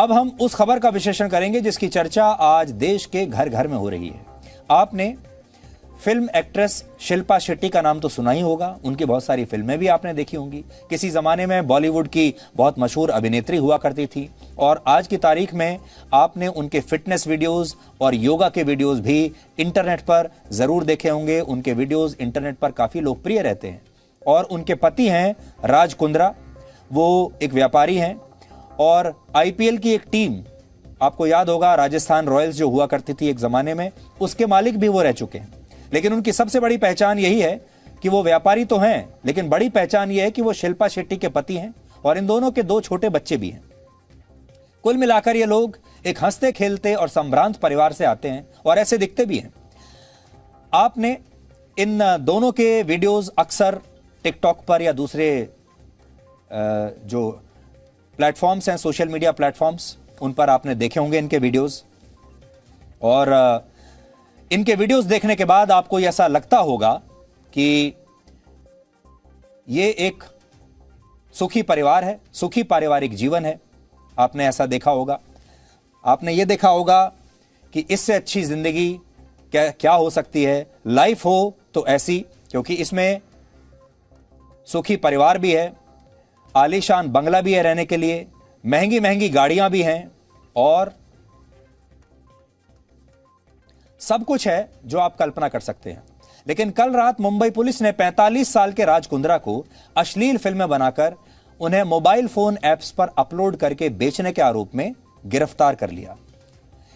अब हम उस खबर का विश्लेषण करेंगे जिसकी चर्चा आज देश के घर घर में हो रही है। आपने फिल्म एक्ट्रेस शिल्पा शेट्टी का नाम तो सुना ही होगा, उनकी बहुत सारी फिल्में भी आपने देखी होंगी। किसी जमाने में बॉलीवुड की बहुत मशहूर अभिनेत्री हुआ करती थी और आज की तारीख में आपने उनके फिटनेस वीडियोस और योगा के वीडियोस भी इंटरनेट पर जरूर देखे होंगे। उनके वीडियोस इंटरनेट पर काफी लोकप्रिय रहते हैं। और उनके पति हैं राज कुंद्रा, वो एक व्यापारी हैं और आईपीएल की एक टीम, आपको याद होगा राजस्थान रॉयल्स जो हुआ करती थी एक जमाने में, उसके मालिक भी वो रह चुके हैं। लेकिन उनकी सबसे बड़ी पहचान यही है कि वो व्यापारी तो हैं, लेकिन बड़ी पहचान यह है कि वो शिल्पा शेट्टी के पति हैं और इन दोनों के 2 छोटे बच्चे भी हैं। कुल मिलाकर ये लोग एक हंसते खेलते और संभ्रांत परिवार से आते हैं और ऐसे दिखते भी हैं। आपने इन दोनों के वीडियोस अक्सर टिकटॉक पर या दूसरे जो प्लेटफॉर्म्स हैं, सोशल मीडिया प्लेटफॉर्म्स, उन पर आपने देखे होंगे इनके वीडियोस। और इनके वीडियोस देखने के बाद आपको ऐसा लगता होगा कि ये एक सुखी परिवार है, सुखी पारिवारिक जीवन है। आपने ऐसा देखा होगा। आपने ये देखा होगा कि इससे अच्छी जिंदगी क्या हो सकती है, लाइफ हो तो ऐसी, क्योंकि इसमें सुखी परिवार भी है, आलीशान बंगला भी है रहने के लिए, महंगी महंगी गाड़ियां भी हैं और सब कुछ है जो आप कल्पना कर सकते हैं। लेकिन कल रात मुंबई पुलिस ने 45 साल के राज कुंद्रा को अश्लील फिल्में बनाकर उन्हें मोबाइल फोन ऐप्स पर अपलोड करके बेचने के आरोप में गिरफ्तार कर लिया।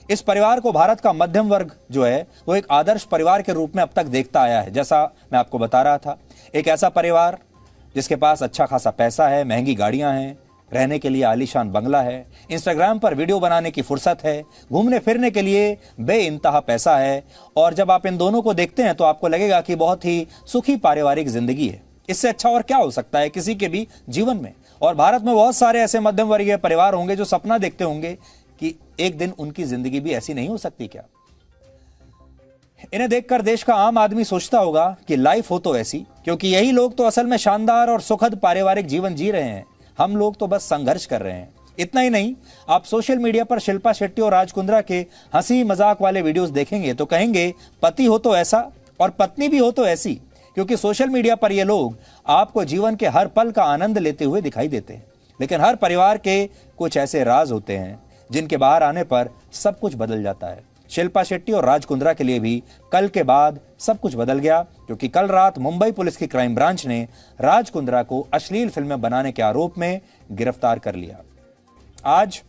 इस परिवार को भारत का मध्यम वर्ग जो है वो एक आदर्श परिवार के रूप में अब तक देखता आया है। जैसा मैं आपको बता रहा था, एक ऐसा परिवार जिसके पास अच्छा खासा पैसा है, महंगी गाड़ियां हैं, रहने के लिए आलीशान बंगला है, इंस्टाग्राम पर वीडियो बनाने की फुर्सत है, घूमने फिरने के लिए बेइंतहा पैसा है। और जब आप इन दोनों को देखते हैं तो आपको लगेगा कि बहुत ही सुखी पारिवारिक जिंदगी है। इससे अच्छा और क्या हो सकता है किसी के भी जीवन में। और भारत में बहुत सारे ऐसे मध्यम वर्गीय परिवार होंगे जो सपना देखते होंगे कि एक दिन उनकी जिंदगी भी ऐसी नहीं हो सकती क्या। इन्हें देखकर देश का आम आदमी सोचता होगा कि लाइफ हो तो ऐसी, क्योंकि यही लोग तो असल में शानदार और सुखद पारिवारिक जीवन जी रहे हैं। हम लोग तो बस संघर्ष कर रहे हैं। इतना ही नहीं, आप सोशल मीडिया पर शिल्पा शेट्टी और राज कुंद्रा के हंसी मजाक वाले वीडियोस देखेंगे तो कहेंगे पति हो तो ऐसा और पत्नी भी हो तो ऐसी, क्योंकि सोशल मीडिया पर ये लोग आपको जीवन के हर पल का आनंद लेते हुए दिखाई देते हैं। लेकिन हर परिवार के कुछ ऐसे राज होते हैं जिनके बाहर आने पर सब कुछ बदल जाता है। शिल्पा शेट्टी और राज कुंद्रा के लिए भी कल के बाद सब कुछ बदल गया, क्योंकि कल रात मुंबई पुलिस की क्राइम ब्रांच ने राज कुंद्रा को अश्लील फिल्में बनाने के आरोप में गिरफ्तार कर लिया। आज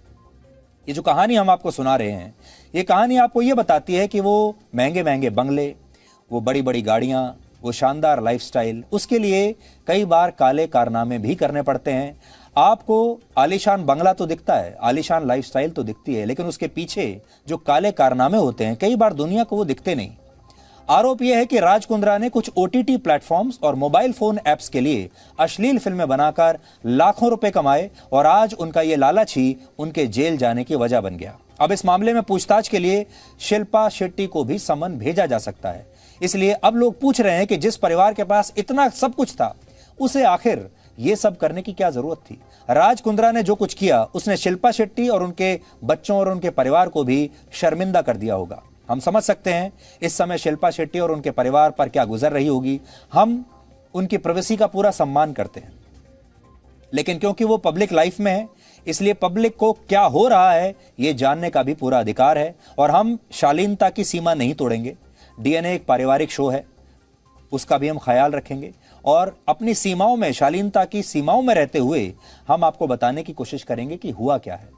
ये जो कहानी हम आपको सुना रहे हैं, ये कहानी आपको ये बताती है कि वो महंगे महंगे बंगले, वो बड़ी बड़ी गाड़ियां, वो शानदार लाइफस्टाइल, उसके लिए कई बार काले कारनामे भी करने पड़ते हैं। आपको आलीशान बंगला तो दिखता है, आलीशान लाइफस्टाइल तो दिखती है, लेकिन उसके पीछे जो काले कारनामे होते हैं कई बार दुनिया को वो दिखते नहीं। आरोप यह है कि राज कुंद्रा ने कुछ ओटीटी प्लेटफॉर्म्स और मोबाइल फोन ऐप्स के लिए अश्लील फिल्में बनाकर लाखों रुपए कमाए और आज उनका यह लालच ही उनके जेल जाने की वजह बन गया। अब इस मामले में पूछताछ के लिए शिल्पा शेट्टी को भी समन भेजा जा सकता है। इसलिए अब लोग पूछ रहे हैं कि जिस परिवार के पास इतना सब कुछ था, उसे आखिर ये सब करने की क्या जरूरत थी। राज कुंद्रा ने जो कुछ किया उसने शिल्पा शेट्टी और उनके बच्चों और उनके परिवार को भी शर्मिंदा कर दिया होगा। हम समझ सकते हैं इस समय शिल्पा शेट्टी और उनके परिवार पर क्या गुजर रही होगी। हम उनकी प्राइवेसी का पूरा सम्मान करते हैं, लेकिन क्योंकि वो पब्लिक लाइफ में है, इसलिए पब्लिक को क्या हो रहा है ये जानने का भी पूरा अधिकार है। और हम शालीनता की सीमा नहीं तोड़ेंगे। डीएनए एक पारिवारिक शो है, उसका भी हम ख्याल रखेंगे और अपनी सीमाओं में, शालीनता की सीमाओं में रहते हुए हम आपको बताने की कोशिश करेंगे कि हुआ क्या है।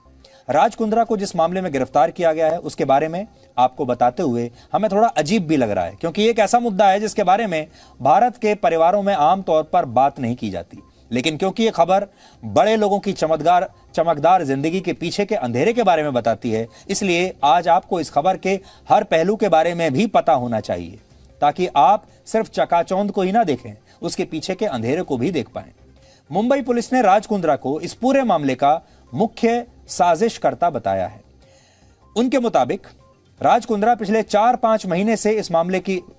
राज कुंद्रा को जिस मामले में गिरफ्तार किया गया है उसके बारे में आपको बताते हुए हमें थोड़ा अजीब भी लग रहा है, क्योंकि एक ऐसा मुद्दा है जिसके बारे में भारत के परिवारों में आमतौर पर बात नहीं की जाती। लेकिन क्योंकि ये खबर बड़े लोगों की चमकदार जिंदगी के पीछे के अंधेरे के बारे में बताती है, इसलिए आज आपको इस खबर के हर पहलू के बारे में भी पता होना चाहिए, ताकि आप सिर्फ चकाचौंध को ही ना देखें, उसके पीछे के अंधेरे को भी देख पाएं। मुंबई पुलिस ने राज कुंद्रा को इस पूरे मामले का मुख्य साजिशकर्ता बताया है। उनके मुताबिक राज कुंद्रा पिछले 4-5 महीने से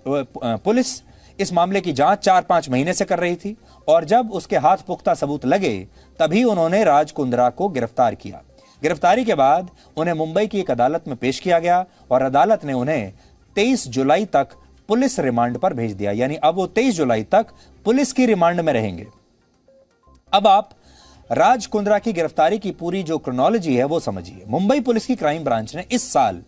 पुलिस इस मामले की जांच 4-5 महीने से कर रही थी और जब उसके हाथ पुख्ता सबूत लगे तभी उन्होंने राज कुंद्रा को गिरफ्तार किया। गिरफ्तारी के बाद उन्हें मुंबई की एक अदालत में पेश किया गया और अदालत ने उन्हें 23 जुलाई तक पुलिस रिमांड पर भेज दिया। यानी अब वो 23 जुलाई तक पुलिस की रिमांड में रहेंगे। अब आप राज कुंद्रा की गिरफ्तारी की पूरी जो क्रोनोलॉजी है वो समझिए। मुंबई पुलिस की क्राइम ब्रांच ने इस साल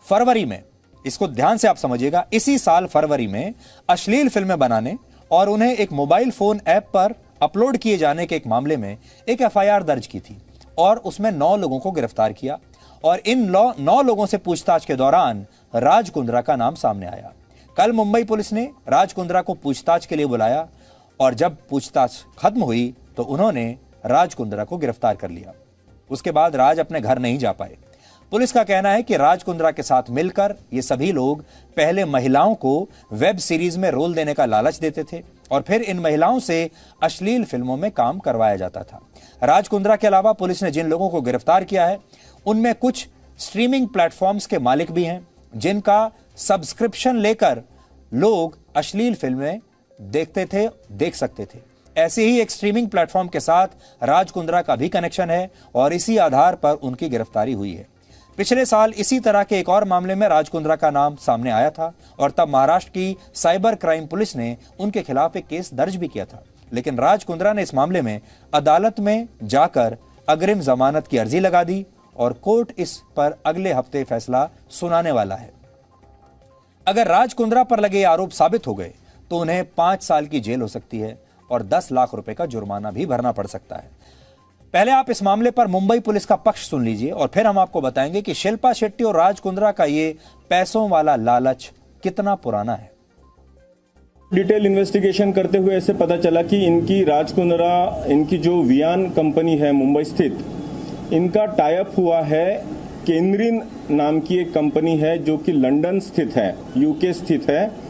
फरवरी में, इसको ध्यान से आप समझिएगा, इसी साल फरवरी में अश्लील फिल्में बनाने और उन्हें एक मोबाइल फोन ऐप पर अपलोड किए जाने के एक मामले में एक एफआईआर दर्ज की थी और उसमें 9 लोगों को गिरफ्तार किया और इन 9 लोगों से पूछताछ के दौरान राज कुंद्रा का नाम सामने आया। कल मुंबई पुलिस ने राज कुंद्रा को पूछताछ के लिए बुलाया और जब पूछताछ खत्म हुई तो उन्होंने राज कुंद्रा को गिरफ्तार कर लिया। उसके बाद राज अपने घर नहीं जा पाए। पुलिस का कहना है कि राज कुंद्रा के साथ मिलकर ये सभी लोग पहले महिलाओं को वेब सीरीज में रोल देने का लालच देते थे और फिर इन महिलाओं से अश्लील फिल्मों में काम करवाया जाता था। राज कुंद्रा के अलावा पुलिस ने जिन लोगों को गिरफ्तार किया है उनमें कुछ स्ट्रीमिंग प्लेटफॉर्म्स के मालिक भी हैं जिनका सब्सक्रिप्शन लेकर लोग अश्लील फिल्में देख सकते थे। ऐसे ही एक स्ट्रीमिंग प्लेटफॉर्म के साथ राज कुंद्रा का भी कनेक्शन है और इसी आधार पर उनकी गिरफ्तारी हुई है। पिछले साल इसी तरह के एक और मामले में राज कुंद्रा का नाम सामने आया था और तब महाराष्ट्र की साइबर क्राइम पुलिस ने उनके खिलाफ एक केस दर्ज भी किया था, लेकिन राज कुंद्रा ने इस मामले में अदालत में जाकर अग्रिम जमानत की अर्जी लगा दी और कोर्ट इस पर अगले हफ्ते फैसला सुनाने वाला है। अगर राज कुंद्रा पर लगे आरोप साबित हो गए तो उन्हें 5 साल की जेल हो सकती है और 10 लाख रुपए का जुर्माना भी भरना पड़ सकता है। पहले आप इस मामले पर मुंबई पुलिस का पक्ष सुन लीजिए और फिर हम आपको बताएंगे कि शिल्पा शेट्टी और राज कुंद्रा का ये पैसों वाला लालच कितना पुराना है। डिटेल इन्वेस्टिगेशन करते हुए ऐसे पता चला कि इनकी राज कुंद्रा, इनकी जो वियान कंपनी है मुंबई स्थित, इनका टाई अप हुआ है केंद्रीन नाम की एक कंपनी है जो कि लंदन स्थित है, यूके स्थित है।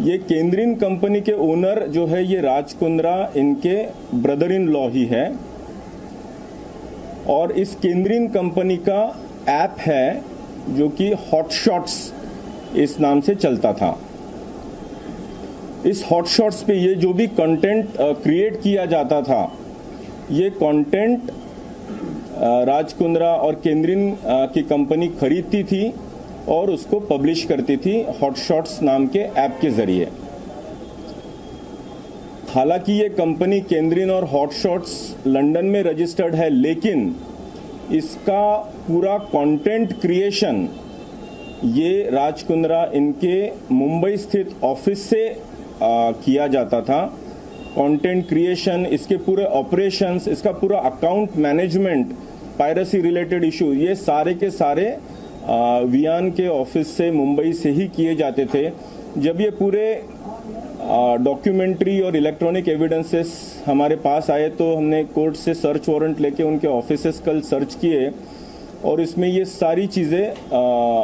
ये केंद्रीन कंपनी के ओनर जो है ये राज कुंद्रा इनके ब्रदर इन लॉ ही है और इस केंद्रीन कंपनी का ऐप है जो कि हॉटशॉट्स इस नाम से चलता था। इस हॉटशॉट्स पे ये जो भी कंटेंट क्रिएट किया जाता था, ये कंटेंट राज कुंद्रा और केंद्रीन की कंपनी खरीदती थी और उसको पब्लिश करती थी हॉटशॉट्स नाम के ऐप के जरिए। हालांकि ये कंपनी केंद्रीन और हॉटशॉट्स लंदन में रजिस्टर्ड है, लेकिन इसका पूरा कंटेंट क्रिएशन ये राज कुंद्रा इनके मुंबई स्थित ऑफिस से किया जाता था। कंटेंट क्रिएशन, इसके पूरे ऑपरेशंस, इसका पूरा account management, piracy related issue, ये सारे के सारे वियान के ऑफिस से मुंबई से ही किए जाते थे। जब ये पूरे डॉक्यूमेंट्री और इलेक्ट्रॉनिक एविडेंसेस हमारे पास आए तो हमने कोर्ट से सर्च वारंट लेके उनके ऑफिसेस कल सर्च किए और इसमें ये सारी चीज़ें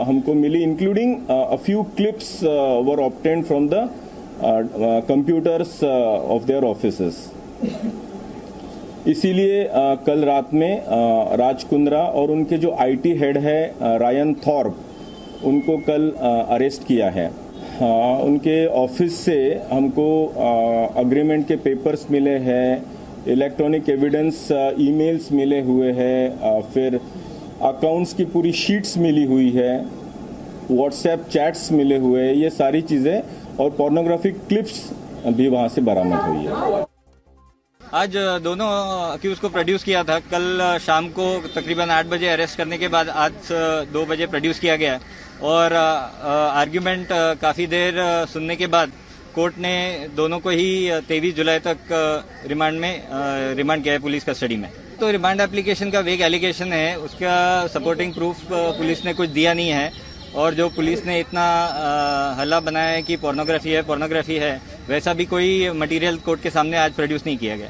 हमको मिली, including a few clips were obtained from the computers of their offices. इसीलिए कल रात में राज कुंद्रा और उनके जो आईटी हेड है रायन थॉर्प, उनको कल अरेस्ट किया है। उनके ऑफिस से हमको अग्रीमेंट के पेपर्स मिले हैं, इलेक्ट्रॉनिक एविडेंस ईमेल्स मिले हुए हैं, फिर अकाउंट्स की पूरी शीट्स मिली हुई है, व्हाट्सएप चैट्स मिले हुए हैं, ये सारी चीज़ें और पोर्नोग्राफिक क्लिप्स भी वहाँ से बरामद हुई है। आज दोनों अक्यूज को प्रोड्यूस किया था। कल शाम को तकरीबन 8 बजे अरेस्ट करने के बाद आज 2 बजे प्रोड्यूस किया गया और आर्ग्यूमेंट काफ़ी देर सुनने के बाद कोर्ट ने दोनों को ही 23 जुलाई तक रिमांड किया है पुलिस कस्टडी में। तो रिमांड एप्लीकेशन का वेग एलिगेशन है, उसका सपोर्टिंग प्रूफ पुलिस ने कुछ दिया नहीं है और जो पुलिस ने इतना हल्ला बनाया है कि पोर्नोग्राफी है, वैसा भी कोई मटेरियल कोर्ट के सामने आज प्रोड्यूस नहीं किया गया।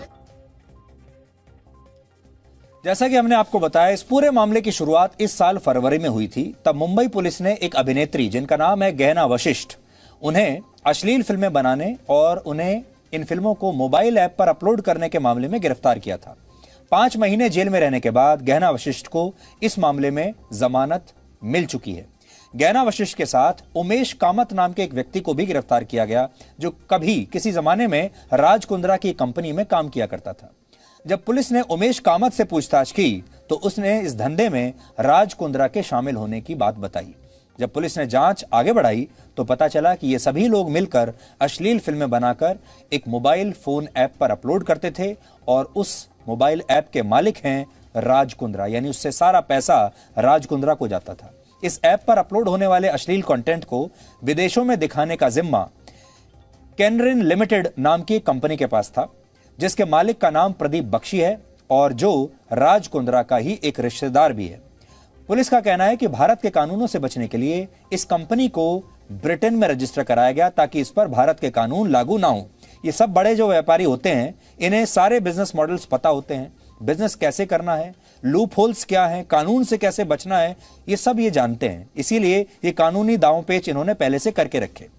जैसा कि हमने आपको बताया, इस पूरे मामले की शुरुआत इस साल फरवरी में हुई थी। तब मुंबई पुलिस ने एक अभिनेत्री जिनका नाम है गहना वशिष्ठ, उन्हें अश्लील फिल्में बनाने और उन्हें इन फिल्मों को मोबाइल ऐप पर अपलोड करने के मामले में गिरफ्तार किया था। 5 महीने जेल में रहने के बाद गहना वशिष्ठ को इस मामले में जमानत मिल चुकी है। गहना वशिष्ठ के साथ उमेश कामत नाम के एक व्यक्ति को भी गिरफ्तार किया गया जो कभी किसी जमाने में राज कुंद्रा की कंपनी में काम किया करता था। जब पुलिस ने उमेश कामत से पूछताछ की तो उसने इस धंधे में राज कुंद्रा के शामिल होने की बात बताई। जब पुलिस ने जांच आगे बढ़ाई तो पता चला कि ये सभी लोग मिलकर अश्लील फिल्में बनाकर एक मोबाइल फोन ऐप पर अपलोड करते थे और उस मोबाइल ऐप के मालिक हैं राज कुंद्रा, यानी उससे सारा पैसा राज कुंद्रा को जाता था। इस ऐप पर अपलोड होने वाले अश्लील कंटेंट को विदेशों में दिखाने का जिम्मा कैनरिन लिमिटेड नाम की कंपनी के पास था, जिसके मालिक का नाम प्रदीप बख्शी है और जो राज कुंद्रा का ही एक रिश्तेदार भी है। पुलिस का कहना है कि भारत के कानूनों से बचने के लिए इस कंपनी को ब्रिटेन में रजिस्टर कराया गया ताकि इस पर भारत के कानून लागू ना हो। ये सब बड़े जो व्यापारी होते हैं, इन्हें सारे बिजनेस मॉडल्स पता होते हैं, बिजनेस कैसे करना है, लूप होल्स क्या है, कानून से कैसे बचना है, ये सब ये जानते हैं। इसीलिए ये कानूनी दांव पेच इन्होंने पहले से करके रखे।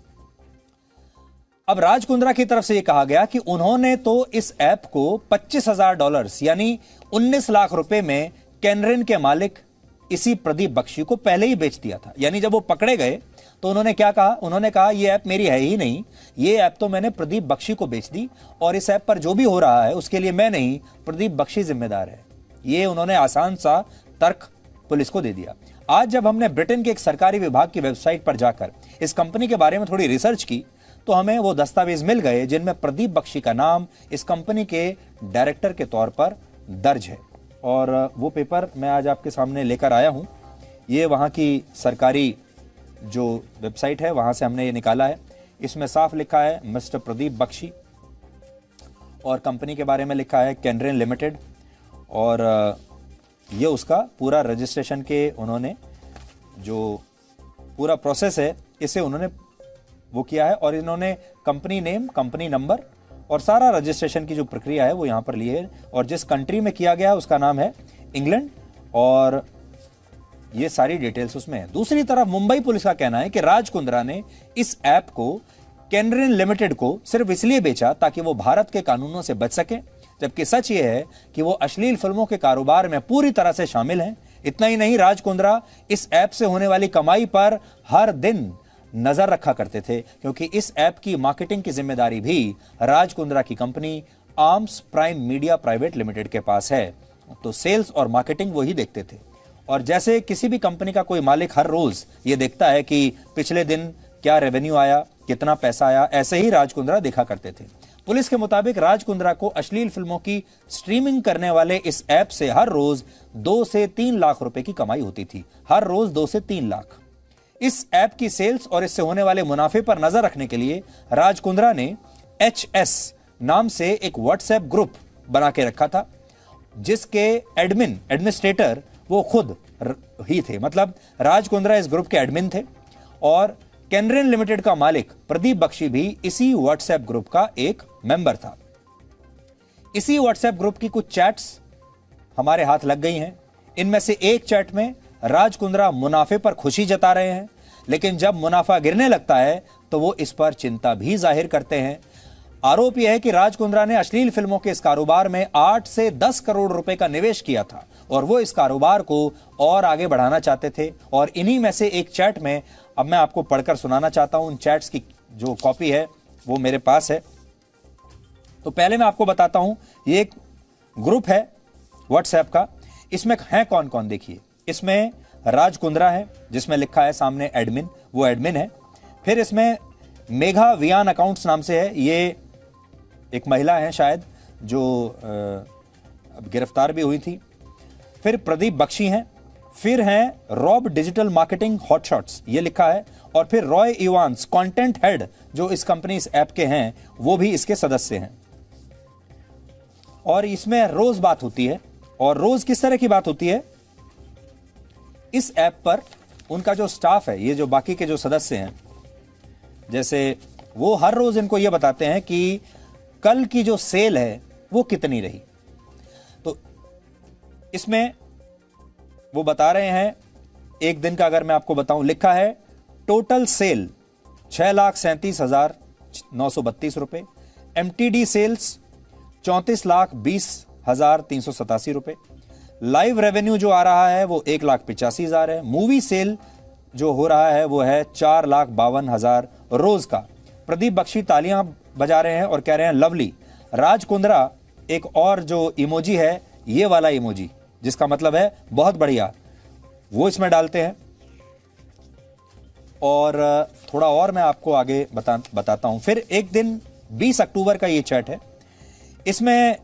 अब राज कुंद्रा की तरफ से यह कहा गया कि उन्होंने तो इस ऐप को $25,000 यानी 19 लाख रुपए में कैनरिन के मालिक इसी प्रदीप बख्शी को पहले ही बेच दिया था। यानी जब वो पकड़े गए तो उन्होंने क्या कहा, उन्होंने कहा ये ऐप मेरी है ही नहीं, ये ऐप तो मैंने प्रदीप बख्शी को बेच दी और इस ऐप पर जो भी हो रहा है उसके लिए मैं नहीं, प्रदीप बख्शी जिम्मेदार है। ये उन्होंने आसान सा तर्क पुलिस को दे दिया। आज जब हमने ब्रिटेन के एक सरकारी विभाग की वेबसाइट पर जाकर इस कंपनी के बारे में थोड़ी रिसर्च की तो हमें वो दस्तावेज मिल गए जिनमें प्रदीप बख्शी का नाम इस कंपनी के डायरेक्टर के तौर पर दर्ज है। और वो पेपर मैं आज आपके सामने लेकर आया हूं। ये वहां की सरकारी जो वेबसाइट है वहां से हमने ये निकाला है। इसमें साफ लिखा है मिस्टर प्रदीप बख्शी और कंपनी के बारे में लिखा है कैनरिन लिमिटेड और ये उसका पूरा रजिस्ट्रेशन के उन्होंने जो पूरा प्रोसेस है इसे उन्होंने वो किया है और इन्होंने कंपनी नेम, कंपनी नंबर और सारा रजिस्ट्रेशन की जो प्रक्रिया है वो यहां पर ली है और जिस कंट्री में किया गया उसका नाम है इंग्लैंड और ये सारी डिटेल्स उसमें है। दूसरी तरफ मुंबई पुलिस का कहना है कि राज कुंद्रा ने इस ऐप को कैनरिन लिमिटेड को सिर्फ इसलिए बेचा ताकि वो भारत के कानूनों से बच सके, जबकि सच ये है कि वो अश्लील फिल्मों के कारोबार में पूरी तरह से शामिल हैं। इतना ही नहीं, राज कुंद्रा इस ऐप से होने वाली कमाई पर हर दिन नजर रखा करते थे क्योंकि इस ऐप की मार्केटिंग की जिम्मेदारी भी राज कुंद्रा की company arms prime media private limited के पास है। तो सेल्स और मार्केटिंग वो ही देखते थे और जैसे किसी भी कंपनी का कोई मालिक हर रोज ये देखता है कि पिछले दिन क्या रेवेन्यू आया, कितना पैसा आया, ऐसे ही राज कुंद्रा देखा करते थे। पुलिस के मुताबिक राज कुंद्रा को अश्लील फिल्मों की स्ट्रीमिंग करने वाले इस ऐप से हर रोज 2 से 3 लाख रुपए की कमाई होती थी। हर रोज 2 से 3 लाख। इस ऐप की सेल्स और इससे होने वाले मुनाफे पर नजर रखने के लिए राज कुंद्रा ने HS नाम से एक व्हाट्सएप ग्रुप बना के रखा था जिसके एडमिनिस्ट्रेटर वो खुद ही थे। मतलब राज कुंद्रा इस ग्रुप के एडमिन थे और कैनरिन लिमिटेड का मालिक प्रदीप बख्शी भी इसी व्हाट्सएप ग्रुप का एक मेंबर था। इसी व्हाट्सएप ग्रुप की कुछ चैट्स हमारे हाथ लग गई हैं। इनमें से एक चैट में राज कुंद्रा मुनाफे पर खुशी जता रहे हैं, लेकिन जब मुनाफा गिरने लगता है तो वो इस पर चिंता भी जाहिर करते हैं। आरोप यह है कि राज कुंद्रा ने अश्लील फिल्मों के इस कारोबार में 8 से 10 करोड़ रुपए का निवेश किया था और वो इस कारोबार को और आगे बढ़ाना चाहते थे। और इन्हीं में से एक चैट में अब मैं आपको पढ़कर सुनाना चाहता हूं। उन चैट्स की जो कॉपी है वो मेरे पास है। तो पहले मैं आपको बताता हूं, ये एक ग्रुप है व्हाट्सएप का। इसमें है कौन कौन, देखिए। इसमें राज कुंद्रा है जिसमें लिखा है सामने एडमिन, वो एडमिन है। फिर इसमें मेघा वियान अकाउंट्स नाम से है, ये एक महिला है शायद जो गिरफ्तार भी हुई थी। फिर प्रदीप बख्शी हैं। फिर हैं रॉब डिजिटल मार्केटिंग हॉटशॉट्स, ये लिखा है। और फिर रॉय इवांस कंटेंट हेड जो इस कंपनी इस ऐप के हैं वो भी इसके सदस्य हैं। और इसमें रोज बात होती है। और रोज किस तरह की बात होती है, इस ऐप पर उनका जो स्टाफ है, ये जो बाकी के जो सदस्य हैं, जैसे वो हर रोज इनको ये बताते हैं कि कल की जो सेल है वो कितनी रही। तो इसमें वो बता रहे हैं, एक दिन का अगर मैं आपको बताऊं, लिखा है टोटल सेल 6,37,932 रुपए, MTD सेल्स 34,20,387 रुपए, लाइव रेवेन्यू जो आ रहा है वो 1,85,000 है, मूवी सेल जो हो रहा है वो है 4,52,000 रोज का। प्रदीप बख्शी तालियां बजा रहे हैं और कह रहे हैं लवली। राज कुंद्रा एक और जो इमोजी है, ये वाला इमोजी, जिसका मतलब है बहुत बढ़िया, वो इसमें डालते हैं। और थोड़ा और मैं आपको आगे बताता हूं। फिर एक दिन 20 अक्टूबर का ये चैट है, इसमें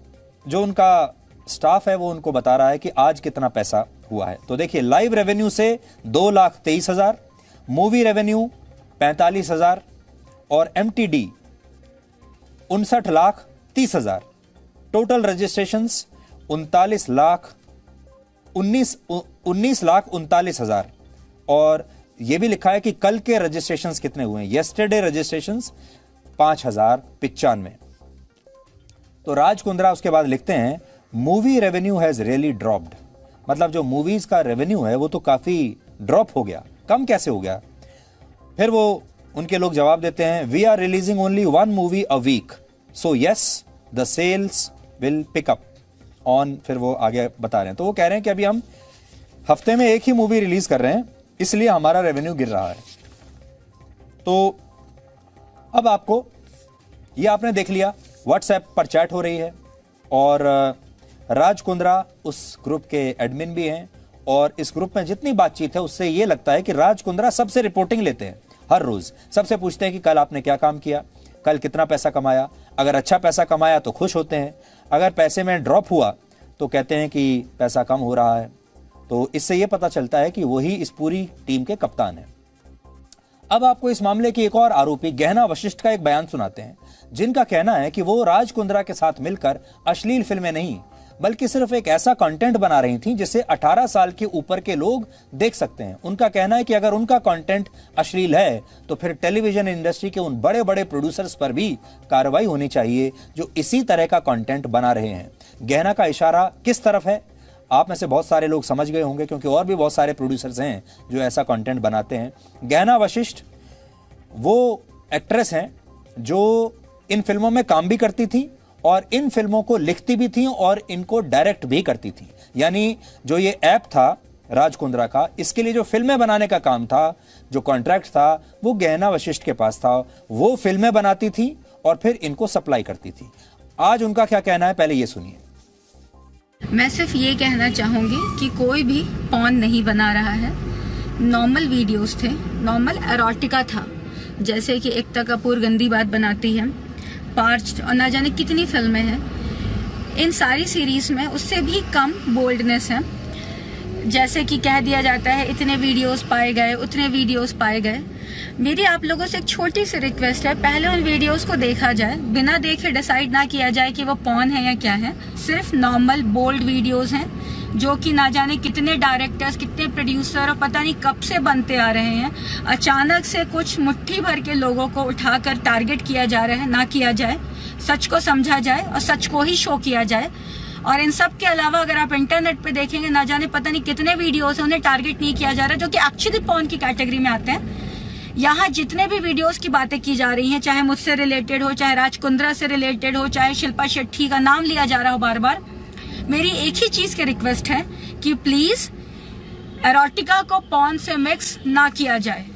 जो उनका स्टाफ है वो उनको बता रहा है कि आज कितना पैसा हुआ है। तो देखिए, लाइव रेवेन्यू से 2,23,000, मूवी रेवेन्यू 45,000 और MTD 59,30,000, टोटल रजिस्ट्रेशंस 19,39,000। और ये भी लिखा है कि कल के रजिस्ट्रेशंस कितने हुए हैं। Yesterday registrations 5,095। तो राज कुंद्रा उसके बाद लिखते हैं, movie revenue has really dropped. मतलब जो मूवीज का रेवेन्यू है वो तो काफी ड्रॉप हो गया, कम कैसे हो गया। फिर वो उनके लोग जवाब देते हैं, we are releasing only 1 movie a week, so yes the sales will pick up on. फिर वो आगे बता रहे हैं, तो वो कह रहे हैं कि अभी हम हफ्ते में एक ही मूवी रिलीज कर रहे हैं, इसलिए हमारा रेवेन्यू गिर रहा है। तो अब आपको ये आपने देख लिया, व्हाट्सएप पर चैट हो रही है और राज कुंद्रा उस ग्रुप के एडमिन भी हैं। और इस ग्रुप में जितनी बातचीत है उससे ये लगता है कि राज कुंद्रा सबसे रिपोर्टिंग लेते हैं, हर रोज सबसे पूछते हैं कि कल आपने क्या काम किया, कल कितना पैसा कमाया। अगर अच्छा पैसा कमाया तो खुश होते हैं, अगर पैसे में ड्रॉप हुआ तो कहते हैं कि पैसा कम हो रहा है। तो इससे यह पता चलता है कि वही इस पूरी टीम के कप्तान हैं। अब आपको इस मामले की एक और आरोपी गहना वशिष्ठ का एक बयान सुनाते हैं, जिनका कहना है कि वो राज कुंद्रा के साथ मिलकर अश्लील फिल्में नहीं बल्कि सिर्फ एक ऐसा कंटेंट बना रही थी जिसे 18 साल के ऊपर के लोग देख सकते हैं। उनका कहना है कि अगर उनका कंटेंट अश्लील है तो फिर टेलीविजन इंडस्ट्री के उन बड़े बड़े प्रोड्यूसर्स पर भी कार्रवाई होनी चाहिए जो इसी तरह का कंटेंट बना रहे हैं। गहना का इशारा किस तरफ है आप में से बहुत सारे लोग समझ गए होंगे, क्योंकि और भी बहुत सारे प्रोड्यूसर्स हैं जो ऐसा कंटेंट बनाते हैं। गहना वशिष्ठ वो एक्ट्रेस हैं जो इन फिल्मों में काम भी करती थी और इन फिल्मों को लिखती भी थी और इनको डायरेक्ट भी करती थी। यानी जो ये ऐप था राज कुंद्रा का, इसके लिए जो फिल्में बनाने का काम था, जो कॉन्ट्रैक्ट था, वो गहना वशिष्ठ के पास था। वो फिल्में बनाती थी और फिर इनको सप्लाई करती थी। आज उनका क्या कहना है, पहले ये सुनिए। मैं सिर्फ ये कहना चाहूंगी कि कोई भी पॉर्न नहीं बना रहा है। नॉर्मल वीडियोस थे, नॉर्मल एरोटिका था, जैसे कि एकता कपूर गंदी बात बनाती है, पार्च और ना जाने कितनी फिल्में हैं। इन सारी सीरीज में उससे भी कम बोल्डनेस है। जैसे कि कह दिया जाता है इतने वीडियोस पाए गए, उतने वीडियोस पाए गए। मेरी आप लोगों से एक छोटी सी रिक्वेस्ट है, पहले उन वीडियोस को देखा जाए, बिना देखे डिसाइड ना किया जाए कि वो पॉर्न है या क्या है। सिर्फ नॉर्मल बोल्ड वीडियोस हैं जो कि ना जाने कितने डायरेक्टर्स, कितने प्रोड्यूसर और पता नहीं कब से बनते आ रहे हैं। अचानक से कुछ मुट्ठी भर के लोगों को उठाकर टारगेट किया जा रहा है। ना किया जाए, सच को समझा जाए और सच को ही शो किया जाए। और इन सब के अलावा अगर आप इंटरनेट पे देखेंगे, ना जाने पता नहीं कितने वीडियोस हैं, उन्हें टारगेट नहीं किया जा रहा, जो कि एक्चुअली पॉर्न की कैटेगरी में आते हैं। यहाँ जितने भी वीडियोस की बातें की जा रही हैं, चाहे मुझसे रिलेटेड हो, चाहे राज कुंद्रा से रिलेटेड हो, चाहे शिल्पा शेट्टी का नाम लिया जा रहा हो बार बार, मेरी एक ही चीज की रिक्वेस्ट है कि प्लीज एरोटिका को पॉर्न से मिक्स ना किया जाए।